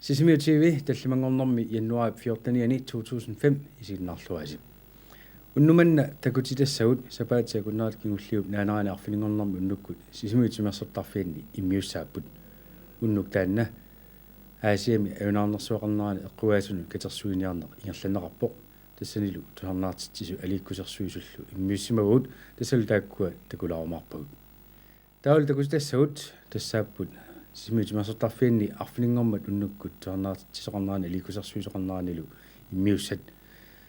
Sisimiut TV tallimangornermi januari 14 2005 isiginnaarluasi. Unnumanna takutitassagut sapaatsa kunnaat kingulliup naanarani arfiningornermi unnukkut Sisimiut simersortarfiinni immiussaapput unnuk taanna aasiami ajunaarnersuaqarnerani eqquaasunu katersuiniarneq ingerlaneqarpoq tassanilu tusarnaartitsisu aliikkusersuisullu immiussimagut tassalu taakkua takulaarumarpagut taul takutitassagut tassaapput Sisimiut simersortarfiinni arfiningormat unnukkut tusarnaartisoqarnerani aliikkusersuisoqarneranilu immiussat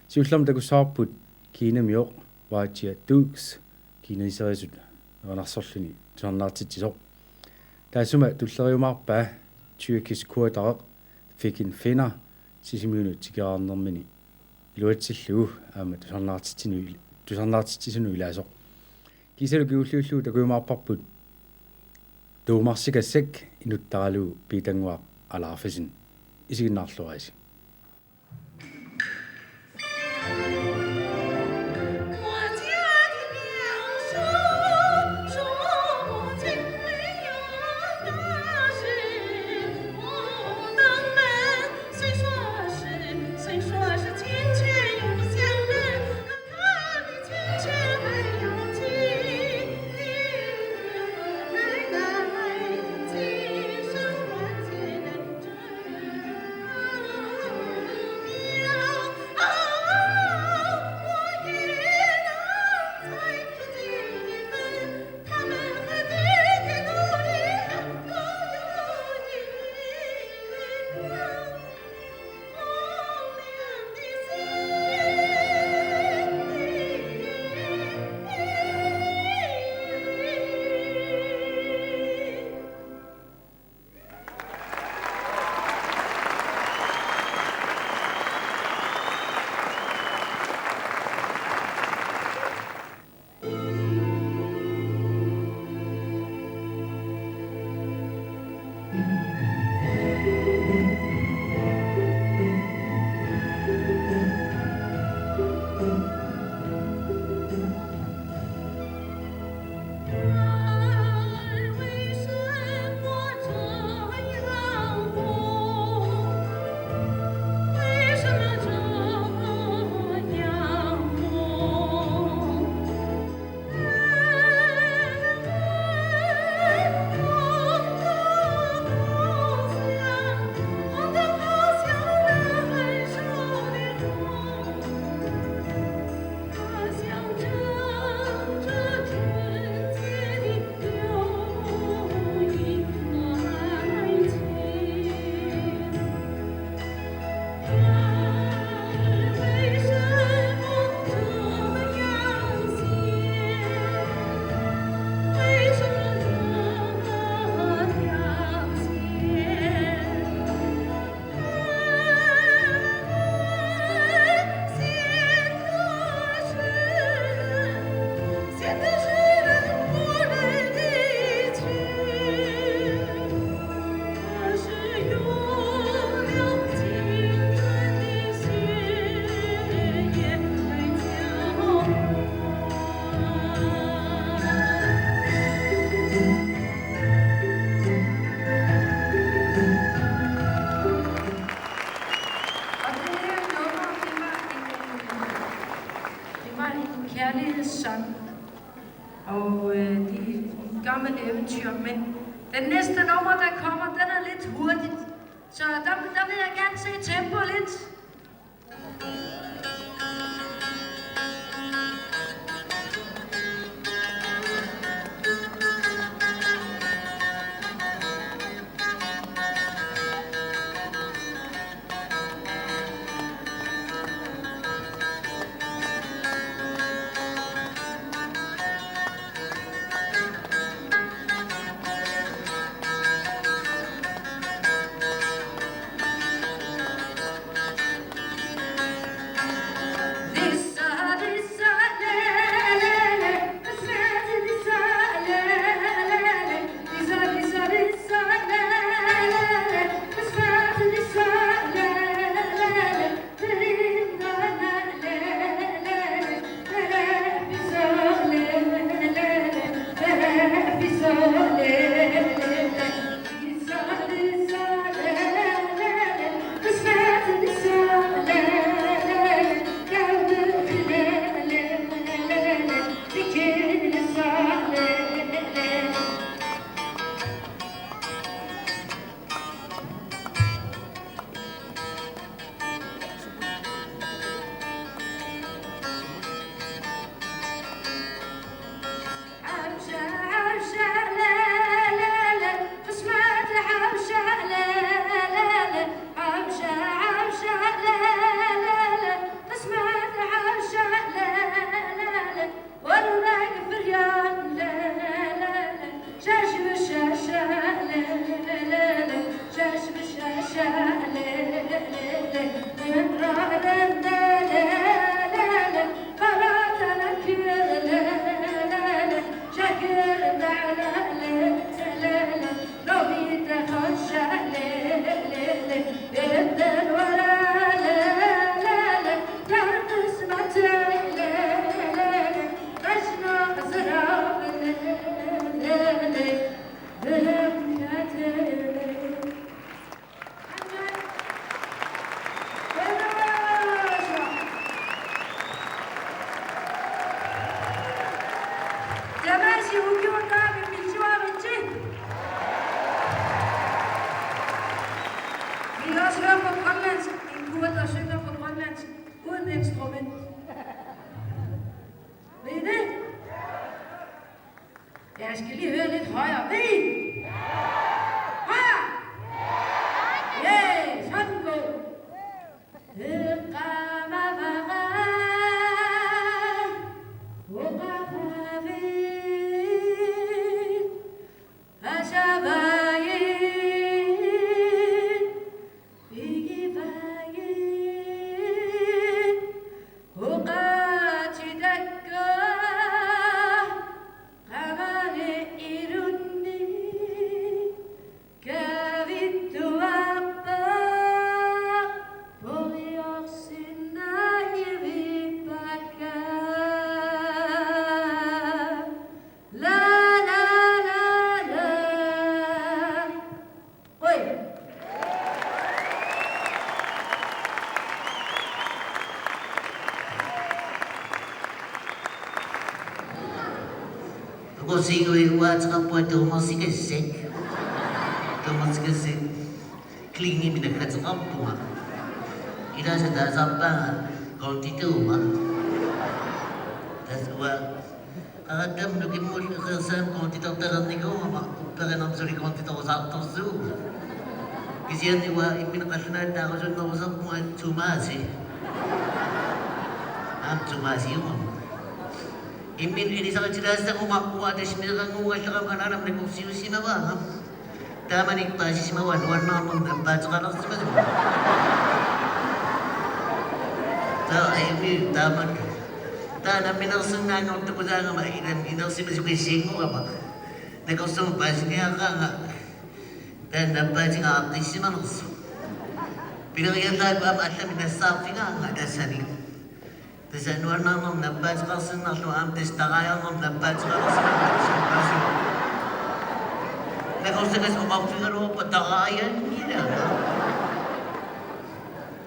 siullerma takussaarput kiinamioq vaatsia tuuks kiinaniseriasut anarsorluni tusarnaartitsisoq taasuma tulleriumaarpaa tyrkisk kuataraq fikin finna Sisimiunut tikeraarnermini iluatsillugu aama tusarnaartitsisunu ilaasoq kisalu kiulliullugu takuimaarparput tuumarsikassak inuttaralugu piitanguaq alaarfasin isiginnaarluaasi. Kærlighedssang og de gamle eventyr, men den næste nummer, der kommer, den er lidt hurtigt, så der vil jeg gerne se tempo lidt. ukiwakaa milchiwamechi. Vi kan også høre på grønlandsk. En kur, der synger på grønlandsk uden instrument. Ved I det? Jeg skal lige høre lidt højere. Ved I? Højere! Ja, sådan god. Consigo ir lá descapar de uma música seca. De uma música seca. Klingi mina kata kampung. Ida sedar sampai konti tu mah. Daswa. Adam nuki mul kesan konti tu terang ni kau mah. Upper nam suri konti tu satu su. Kisian ni wah imin kasna dah kau sudah usah muat cuma sih. Am cuma sih mah. Imin ini sangat jelas aku mampu ada sembilan orang yang akan anak negosiasi sini mah. Taman ini pasti semua warna membaca kalau semua. Tak ini taman. Tanam minang senang untuk berjalan mai dan minang semua singu apa. Negosiasi pasti akan dan dapat jika artis semua. Bila yang lain apa ada minang safi nggak ada sani. Terus warna nom dapat kalau senang tu am tes tagayan nom dapat kalau senang. Negosiasi kan semua figaro petagayan ni dah.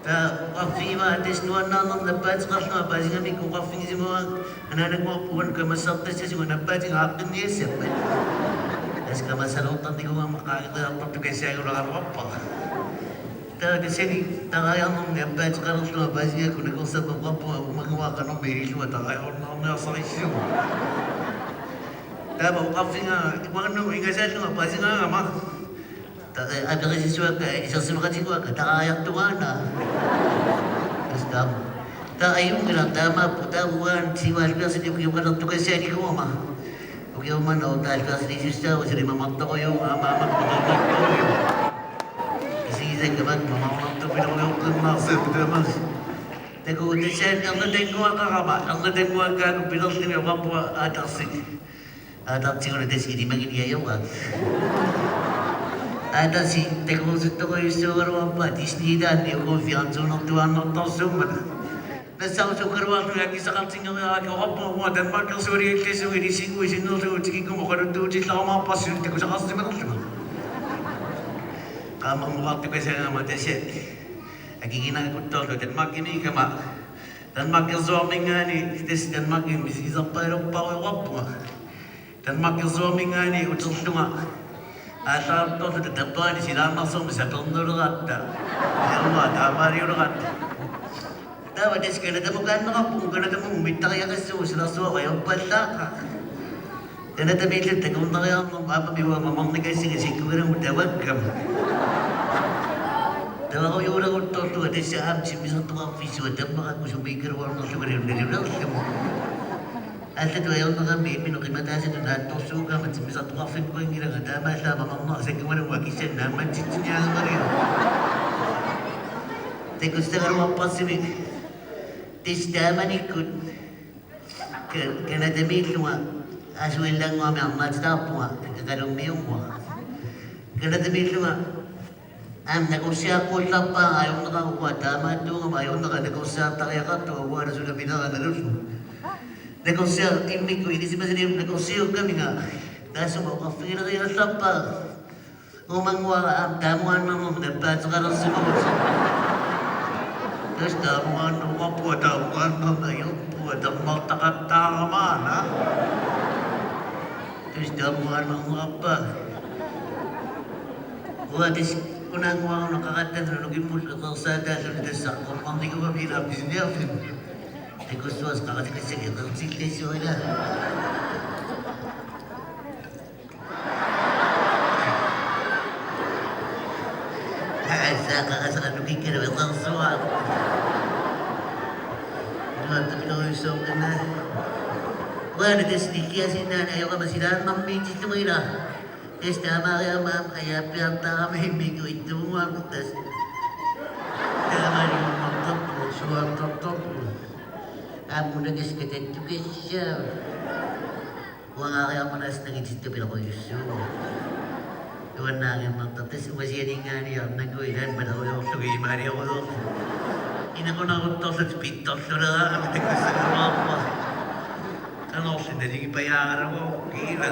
Ta kafiwa tes warna nom dapat kalau senang apa sih kami kau kafing semua anak-anak mau puan ke masak tes semua dapat jika akan ni siapa. Terus ke masalah tadi kau makan kita apa tu kisah orang apa. Tapi sini tagayan nom dapat kalau senang apa sih aku negosiasi apa menguatkan nom beri semua tagayan nom yang sahih. Tapi kafing mana ingat saya tu apa sih nama? Tak ada sesuatu yang sesuatu yang juga tagayan tu mana? Terus kamu tak ayun kita tama putawan siwal biasa dia bukan tu kisah ni kau mah. Bukan mana orang tak kisah siapa jadi mama tu yo mama tu yo. Saya kebat mama tu bila orang tu masuk tu mas. Tengok desain yang tengok apa? Yang tengok kan bila sini apa ada sih. Ada cakap ada sih di mana dia yo kan. Ada sih tengok situ kau isu orang apa di sini dan dia kau fianso nak tuan nak tahu semua. Nasau sukar waktu yang kisah kan tinggal lagi apa dan makan suri di sini sini tu cik kau makan tu cik lama pas sini tengok sakit semua tu. Kamu waktu kesana mati sih. Lagi kena kutul tu dan makin ni kama. Dan makin suami ngani, tes dan makin mesti sampai rupa apa. Dan makin suami ngani ucap cuma. Asal tu sudah dapat di sini masuk mesti tunduk rata. Semua tamari rata. Tapi des kena temu kan apa? Kena temu minta yang kesu, selalu ayam patah. Kena temu itu tengok yang apa biwa mamang ni kasi kurang mudah wakam. Tapi kalau orang tu ada saham cipis atau apa visu ada mak aku subikir orang tu subikir dari orang. Ada tu yang orang bimbing nak mata saya tu dah tu suka macam cipis atau apa pun kira kata masa mamang nak saya kemarin wakisah nama cipsnya kemarin. Tengok sekarang apa sih? Tes daman ikut kena demi semua asal lang kami amat tapu kalau miung kena demi semua am negosiasi ko lapa ayaw nakakuha tama tu ayaw nakanegosya tayo ka to wala sudah pinaka na lusu negosya ini ko ini si masih negosyo kami nga kaso mo kafira kaya lapa umangwa am damuan mo dapat sekarang semua terus damuan apa damuan ayaw po damuan takatama na Terus damuhan mo apa? Terus kunang mo nakakatan na naging mo sa kalsada sa nadesak ko. Pang di ko mabirap din niya. Di ko suwas kakasikisigil ng siklisyo na. Sa kakasaka naging kinawin ng suwag. Tapi kalau isok na. Wala desdikia sina na ayaw ka masilahan ng bitch ito ngayon ah. Yes, tama kaya ma'am, kaya pinanta kami bigo ito mga butas. Tama yung magtok mo, suwag tok mo. Amo na kasi kateto siya. Huwag nga kaya manas nang itit ka pinakoyuso. Iwan na nga magtatas, masyaring nga niya, nag-uwilan, manakoy ako sa gimari ako doon. Ina ko na ako to sa pitos na nga, ang tignan sa mga pa. Ano, sinaling ipayaran ako, kira.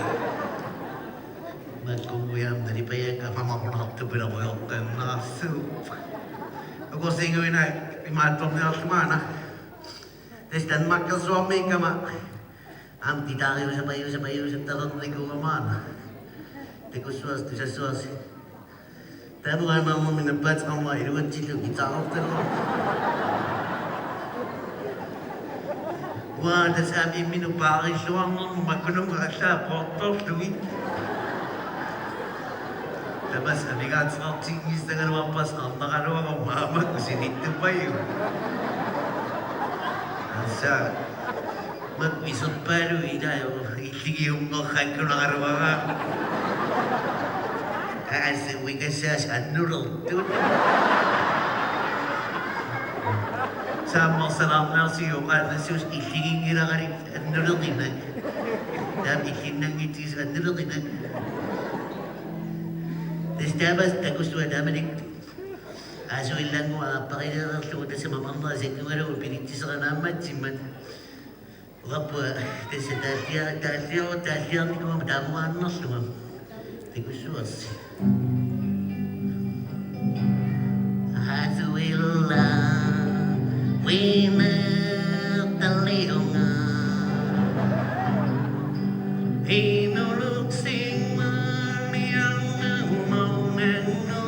Magkukuyam, nalipayag ka, mamakunak ito pinakoyok ka na soup. Ako sa ingawin na, imatong na ako semana. Terus dan makan suami ka ma. Ang titakiw sa payo, sa talong na ko man. Teko suas, tu sa suas. Tamo nga mama minabat sa mga iluwan chilo, itakot ka no. Wah, das sabi minupaki suwang mo, magkunong ka siya, potok, duwit. Tapos, amigat sa tingis na kalawampas, ang nakalawa kong mama ko, sinito pa yun. Asa, magpisot pa rin, hindi yung makakad ko nakarawa ka. Asuwi ka siya sa noodle doon. Sa mga salam na siyo, sus, isiging ira ka rin sa noodle dinag. Dami sinang ito sa noodle dinag. Tapos dapat, tagustuhan naman rin. Aso ilang mo, pakilala sa una sa mamama, sa kumaro, pinitis ka naman, siman. Wapa, tapos sa tasya, hindi ko madamuhan na sumam. Tagustuhan. Aso ilang, winataliunga, hinulog sing maniyang naumaunano.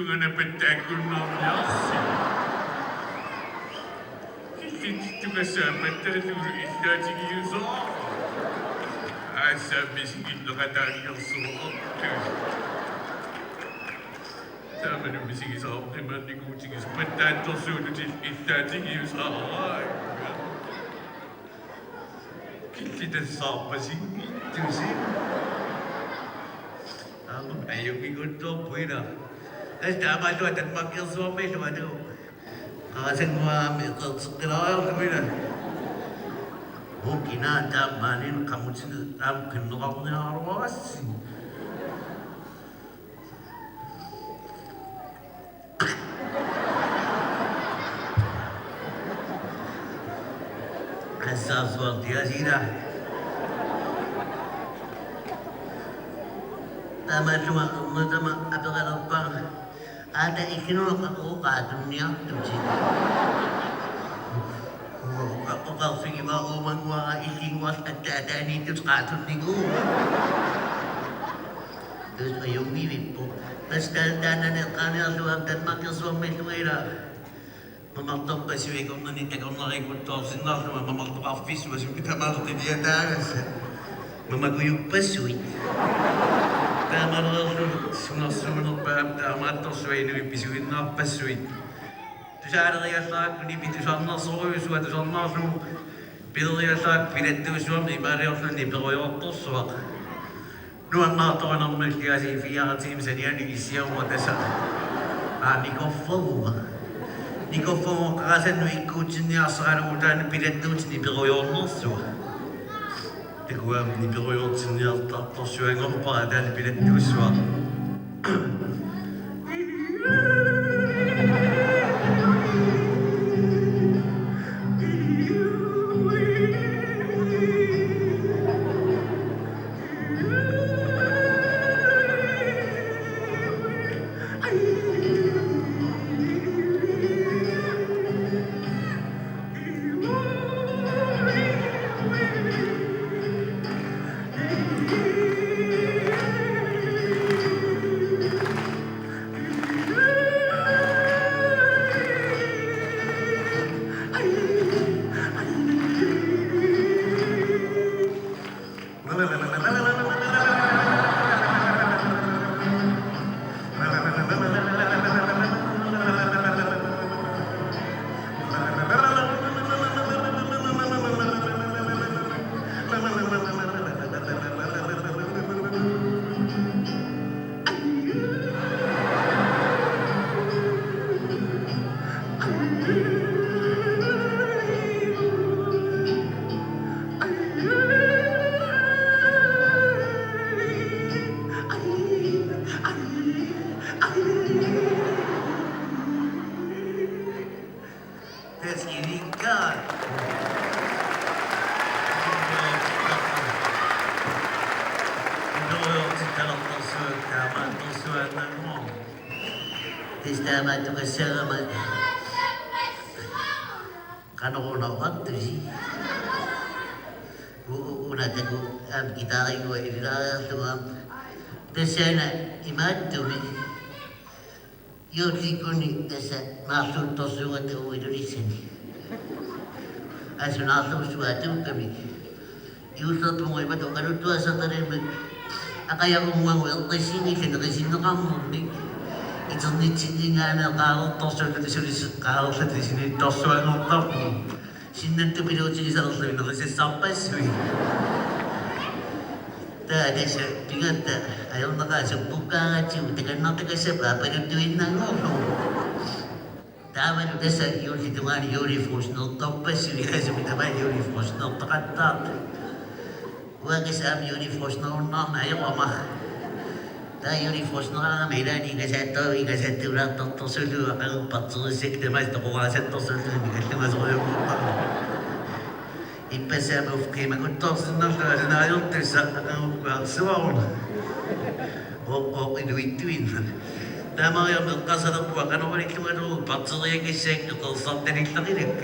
Dengan pentagonal nasi. Kita juga sampai terlalu indah tinggi usah. Asal miskin lokal yang suruh. Sama dengan miskin sahab teman di kucing sebentar tu sudah indah tinggi usah. Kita sahab sini tu sih. Ayo ikut tu pula. Terus dapat tu ada makin suami tu ada. Kawasan gua ambil sekolah tu bila. Mungkin ada manin kamu sini am kenal ni arwas. Asal dia sila. Tama cuma apa kalau bang ada ikhno aku dunia tu sih. Aku kalau fikir bahawa orang ikhing was ada ni tu kadun ni go. Terus ayam ni pun. Terus dan kan tu dan makan suami tu era. Mamaktok pa siya kung nakikot to sinal na mamaktok office was yung kita malutin niya daras. Mamaguyog pa siya. Tama na sunasunod pa tama to siya yung pisuin na pa siya. Tusiya na kaya sa akin, hindi siya na soy, siya siya na siya. Pero kaya sa akin, pinito siya, may bariyaw siya, hindi pero yung to siya. Noon na ito ang mga siya si Fia at si Msania, hindi siya mo sa ani ko full. Niko får kasen nu ikutsin ni asran utan piletut ni beroyon så. Det går ni beroyon sin ni allt att så en gång på den piletus så. Tama tu kasar man. Kano na waktu sih. Una tahu kita lagi buat ila tu desana imat tu ni. Yo sikuni desa masuk to suatu Indonesia ni. Asal tu suatu kami. Yo satu mau ibat kalau tu asal tadi akaya umang wel sini kena sini kamu ni. Itu ni ciri ngana kalau tosok dari sini kalau dari sini tosok yang top ni. Sini tu bila ciri salah satu nak saya sampai sini. Tak ada saya ingat tak. Ayam nak saya buka aja. Tekan nak tekan saya berapa itu inang ngono. Tak ada desa yuri tu mana yuri fosno top sini saya minta mana yuri fosno tak tak. Wah kisah yuri fosno nak ayam amah. Da yuri fosno na mera ni gazetto ura to sulu akan patso sek de mais to gazetto sulu ni gazetto mas oyo. Impesa mo ke ma to na na yo te sa akan suaon. O inuituin. Da ma yo mo casa do po akan ori ke mo patso ye ke sek to sotte ni tadirek.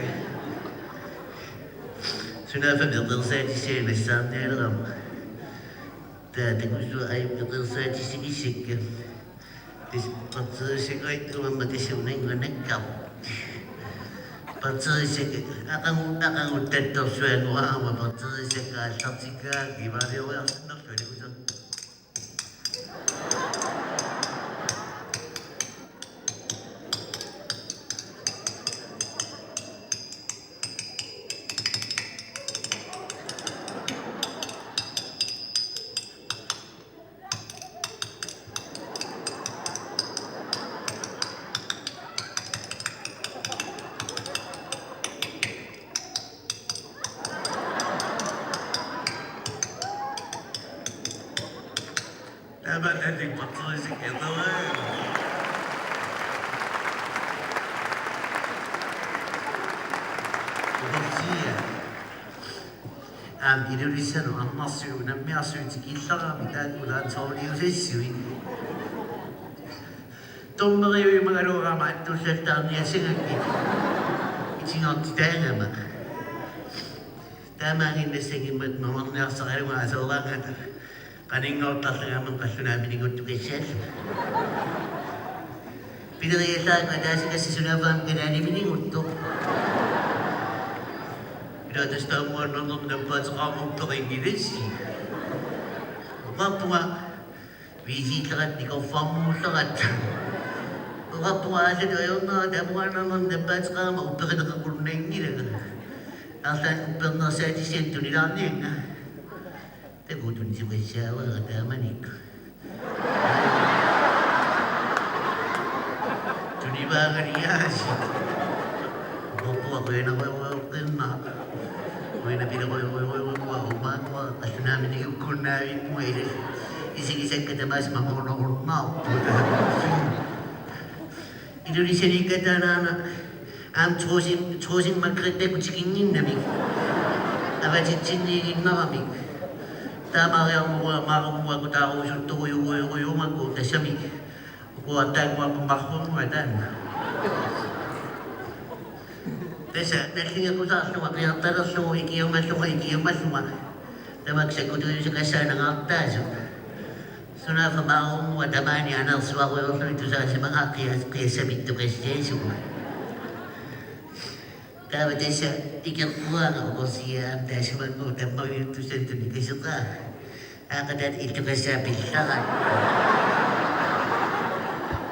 Suna fa de sa di se ne sa ne ram. Tengok tu ayam tu saya di sini sikit. Pasal saya itu mati sebenarnya nak pasal saya akan utat tu suatu orang pasal saya tak jika gimana orang nak kerja tu. Dapat nanti patut sikit tu. Bersih. 이르리세는 안 났어요. 남미았어요. 일사가 미다구란 소리우세스위. 동물의 mga 만두셨다는 생각이 지금 기대하면 tamang indesing mamang sa kayo mga asawa nga kaning notas nga mong kasunami ni Gutu Kesel. Pinagayasa ka dahil kasi sunabang ganani mininguto. Pinatas na mo nung dapat sa kamong pakingilis. Mga visit lakat, ikaw famu lakat. Mga sa doon na, dapat naman dapat sa kamong pakinakakulunay nila. Asan upang nasa disento nila nila. Tagutun siya siya, wala kamanik. Ba kaniya siya. Ako yun ako na. Ako yun na pinako kasi namin yung kunawin mo eh. Isang katamas mamunong-unong. Indonesia ni kata na am choosing magkakita ko chikingin namin. Aba chichinigin na kami. Tama kaya makakuha ko tao yung ako. Kasi kami kuha tayo pumakong madan. Kasi nalinga ko sa asuma, kaya taras mo, ikiyang masuma. Tawag sa kuto yung sa kasa ng altas. So na pabakong mo, dama niya, anaswa ko yung ito sa mga kaya sabit to kasi Jesu. Tawag tayo sa ikakuha ko siya, dahil sa magmutang mo yung ito sa ito ni Kasuka. Akadat ito kasabit lahat.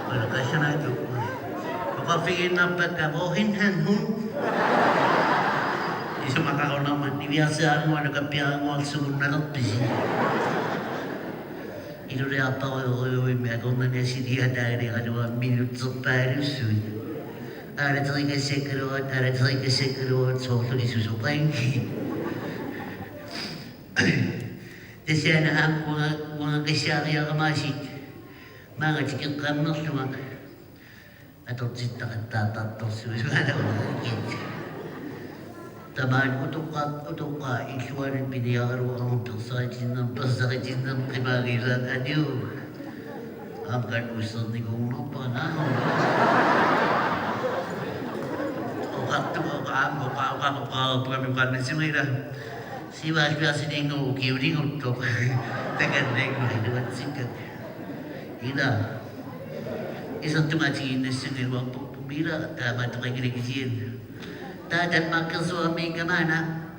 Wala ka siya na ito. Makapigin na pagkabuhin hanhun. Isa makakaw naman. Ibiyasa mo, nagkapiyan mo ang sumunod na lupis. Ito rin apa ko yung ako na niya siniya dahil ano ang minuto para soon. Arat rin kasi karoon, so ito ni susukain. Kasi na ang mga kasyari ang kamasit. Mga chikin kamnos naman. Atau cinta kata suara orang. Taman untuk isuan piniyar orang persa jinam kebagiran aduh. Amkan usul ni kung lupa na. Ako kami kan si Mira. Si Basbias ni ngo kiuri untuk tekan nego dengan singkat. Ina. Isang tumatiin na siya ng pumira, tama ito kayo ginigisiyan. Dan magkasuami ka mana,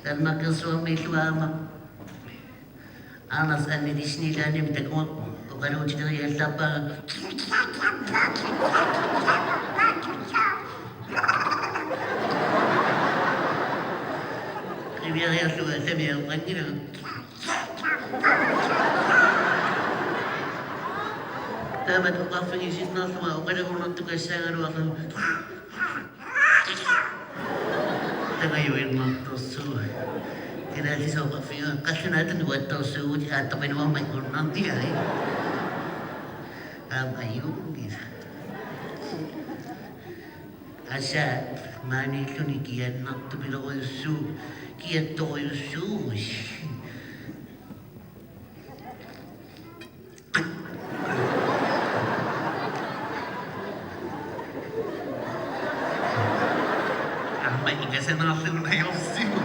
dan magkasuami suama. Alas ang nidis nila niya, mitagong o kano dito yung sapa. Kaya kaya sabi ang kanina. Dapat ko kapangisin na suma, o kada ko nang tugas sa araw ako. Tagayoin mo ito so. Kinali sa kapangisin, kasi natin buwan ito so, at tapay naman may kunang diya eh. Ayun, asa, mani ito ni kiyan na tumila ko yung so, kiyan to ko yung so. Kasi natin na yung sino.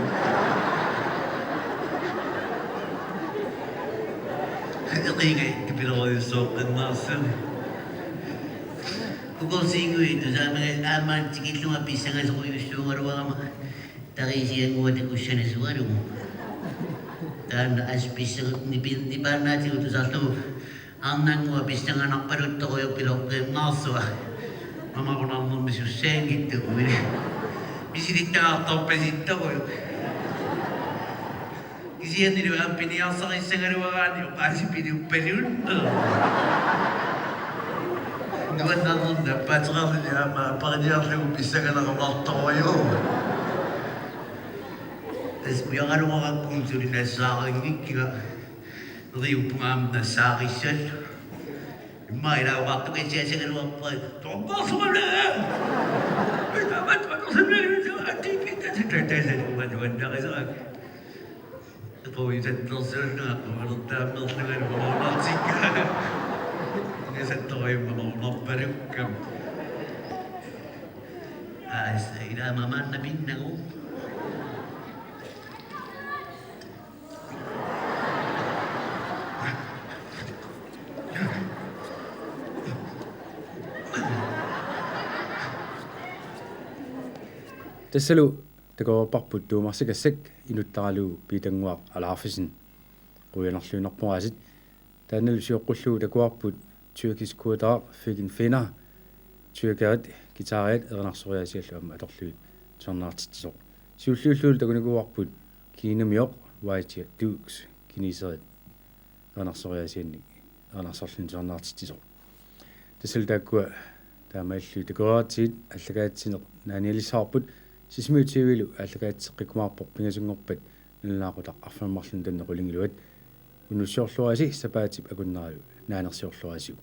Okay, kipila ko yung sokan nasin. Kung sigo ito, sa mga aman, sikit lumapis nga sa kuyo suwar wa takay siya nguwate ko siya na suwar mo. Dan aspis ni ba natin ito sa ito, ang nanguwapis nga nakparot ko yung pilok ng naswa. Mama ko naman misuseng ito. Isinikta atau pesita ko. Kasi yan nila ang piniyasa kayo sa ngariwakan yung kasi piniperiod. Naman naman dapat sa kami niya, mapakadiyang na umpisa ka na kamalta ko kayo. Tapos mo yung ano mga kungso rin na sa akin, hindi ka. Yung pungam na sa akin siya. Yung mga inawak ito kayo siya sa ngariwakan pa. Tumpang sa mga! Dapat sa mga! Tingin ka sa 30 sa 1 na kasi poisettorsuunnuga umalortaammerlugan umaunartikka ngasattoriumma umarpalukkam ilaamaamaanna pinnagu тассалу такоорпарпут туумарсикассак инуттаралуу питангуақ алаарфисин қуянерлуинерпуасит таанналу сиоққуллуу такуарпут тюркискуутаа фигин фина тюркерит гитариат эрнарсориасиаллу амма аторлуит сорнаартитсо сиуллууллуул такуникуарпут кинамиоқ ваитиа дукс кинисерит эрнарсориасианни эрнарсорлун сорнаартитсо тассалу тааккуа таамааллу такуаатит аллагаатсинеқ нааниалисаарпут Sisimiut TV аллагаатсеққикумаарпоқ пингасунгорпат наллаақутақ арфаммарлун таннеқулингилуат унуссиорлуаси сапаатип акуннералу наанерсиорлуасиу